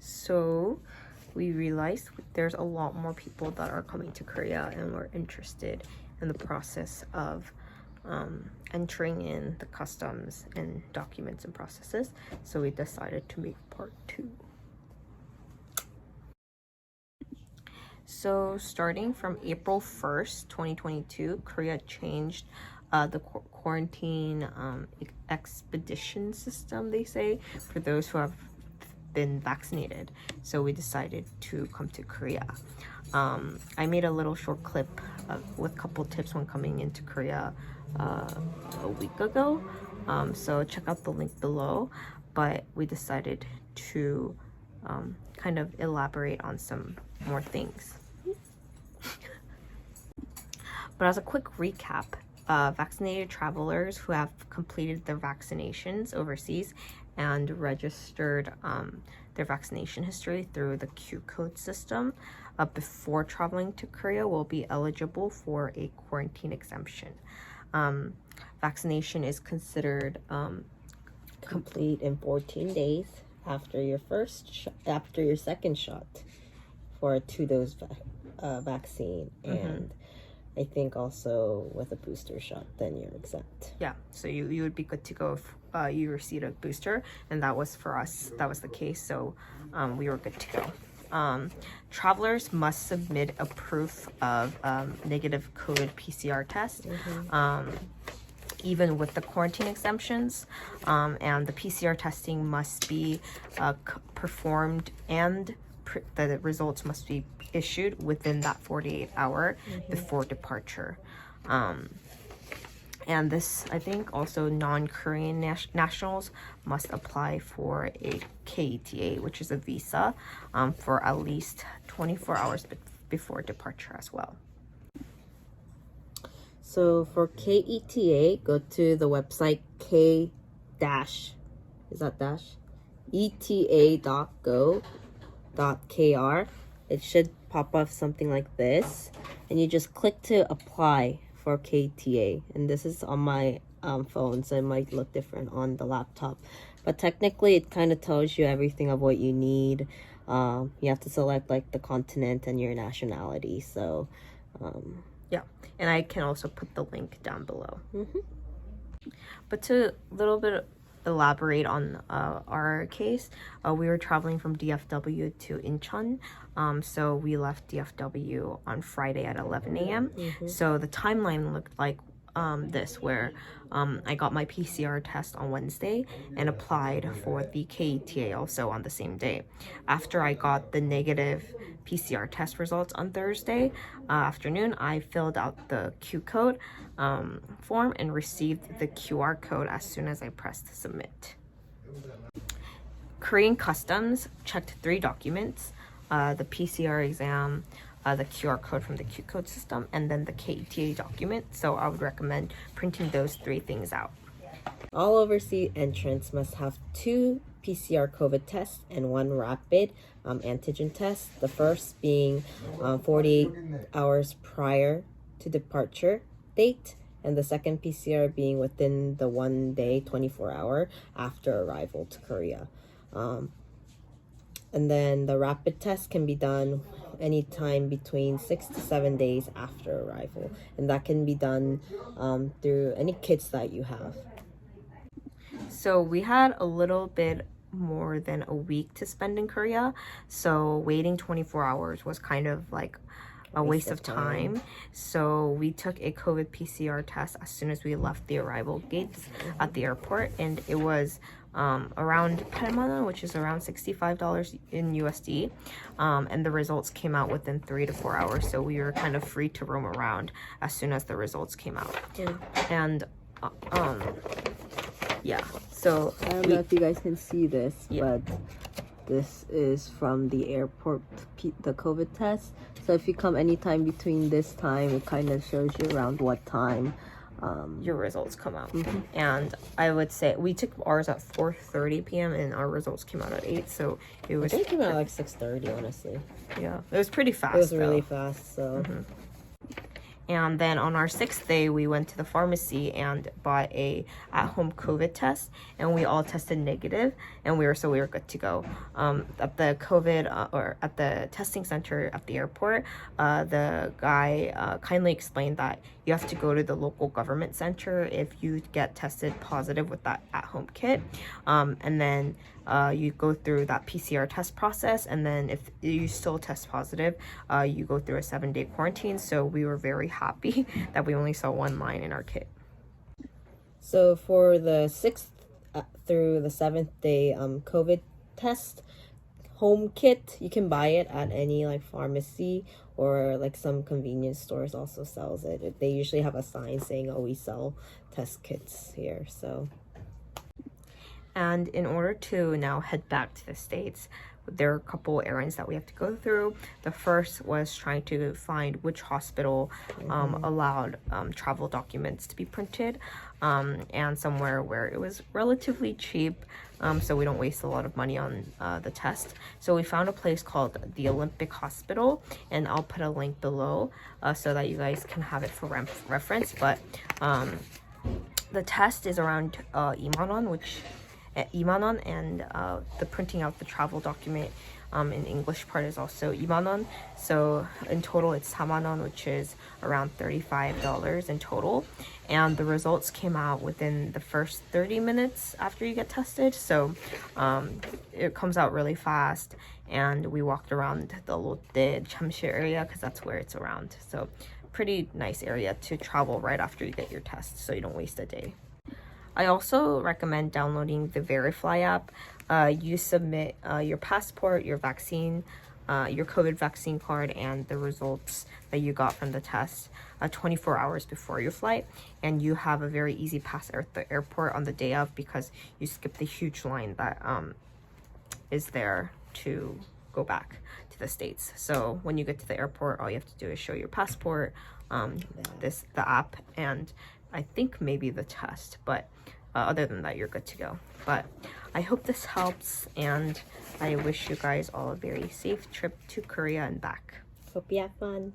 So we realized there's a lot more people that are coming to Korea and we're interested in the process of entering in the customs and documents and processes. So we decided to make part 2. So starting from April 1st, 2022, Korea changed the quarantine expedition system, they say, for those who have been vaccinated. So we decided to come to Korea. I made a little short clip with a couple tips when coming into Korea a week ago. So check out the link below. But we decided to kind of elaborate on some more things. But as a quick recap, vaccinated travelers who have completed their vaccinations overseas and registered their vaccination history through the Qcode system before traveling to Korea will be eligible for a quarantine exemption. Vaccination is considered complete in 14 days after your after your second shot for a 2-dose vaccine, and I think also with a booster shot, then you're exempt. Yeah, so you would be good to go if you received a booster, and that was for us, that was the case, so we were good to go. Travelers must submit a proof of negative COVID PCR test, even with the quarantine exemptions, and the PCR testing must be performed, and the results must be issued within that 48-hour before departure. And this, I think, also non-Korean nationals must apply for a K-eta, which is a visa, for at least 24 hours before departure as well. So for K-eta, go to the website eta.go.kr. It should pop up something like this, and you just click to apply for K-eta. And this is on my phone, so it might look different on the laptop, but technically it kind of tells you everything of what you need. You have to select like the continent and your nationality. So yeah, and I can also put the link down below. But to a little bit elaborate on our case, we were traveling from DFW to Incheon. So we left DFW on Friday at 11 a.m. So the timeline looked like this, where I got my PCR test on Wednesday and applied for the K-eta also on the same day. After I got the negative PCR test results on Thursday afternoon, I filled out the Qcode form and received the QR code as soon as I pressed submit. Korean Customs checked 3 documents: the PCR exam, the QR code from the Qcode system, and then the K-eta document. So I would recommend printing those 3 things out. All overseas entrants must have 2 PCR COVID tests and 1 rapid antigen test. The first being 48 hours prior to departure date, and the second PCR being within the 1 day, 24 hour after arrival to Korea. And then the rapid test can be done anytime between 6 to 7 days after arrival, and that can be done through any kits that you have. So we had a little bit more than a week to spend in Korea, so waiting 24 hours was kind of like a waste of time. So we took a COVID PCR test as soon as we left the arrival gates at the airport, and it was around 8만 원, which is around $65 in USD, and the results came out within 3 to 4 hours, so we were kind of free to roam around as soon as the results came out. And yeah, so I don't know if you guys can see this, but this is from the airport, the COVID test. So if you come anytime between this time, it kind of shows you around what time your results come out. And I would say we took ours at 4:30 p.m. and our results came out at 8, so it was, I think it came out like 6:30, honestly. Yeah, it was pretty fast. It was really fast, so And then on our 6th day, we went to the pharmacy and bought a at-home COVID test, and we all tested negative, and we were good to go. At the COVID or at the testing center at the airport, the guy kindly explained that you have to go to the local government center if you get tested positive with that at-home kit, and then you go through that PCR test process, and then if you still test positive, you go through a 7-day quarantine. So we were very happy that we only saw one line in our kit. So for the 6th through the 7th day COVID test home kit, you can buy it at any like pharmacy, or like some convenience stores also sells it. They usually have a sign saying, oh, we sell test kits here. So, and in order to now head back to the States, there are a couple errands that we have to go through. The first was trying to find which hospital allowed travel documents to be printed, and somewhere where it was relatively cheap, so we don't waste a lot of money on the test. So we found a place called the Olympic Hospital, and I'll put a link below so that you guys can have it for reference. But the test is around 2만 원, which 2만 원, and the printing out the travel document in English part is also 2만 원. So in total it's 4만 원, which is around $35 in total. And the results came out within the first 30 minutes after you get tested. So it comes out really fast. And we walked around the Lotte 잠실 area because that's where it's around. So pretty nice area to travel right after you get your test, so you don't waste a day. I also recommend downloading the VeriFLY app. You submit your passport, your vaccine, your COVID vaccine card, and the results that you got from the test 24 hours before your flight, and you have a very easy pass at the airport on the day of because you skip the huge line that is there to go back to the States. So when you get to the airport, all you have to do is show your passport, the app, and I think maybe the test, but other than that, you're good to go. But I hope this helps, and I wish you guys all a very safe trip to Korea and back. hope you have fun.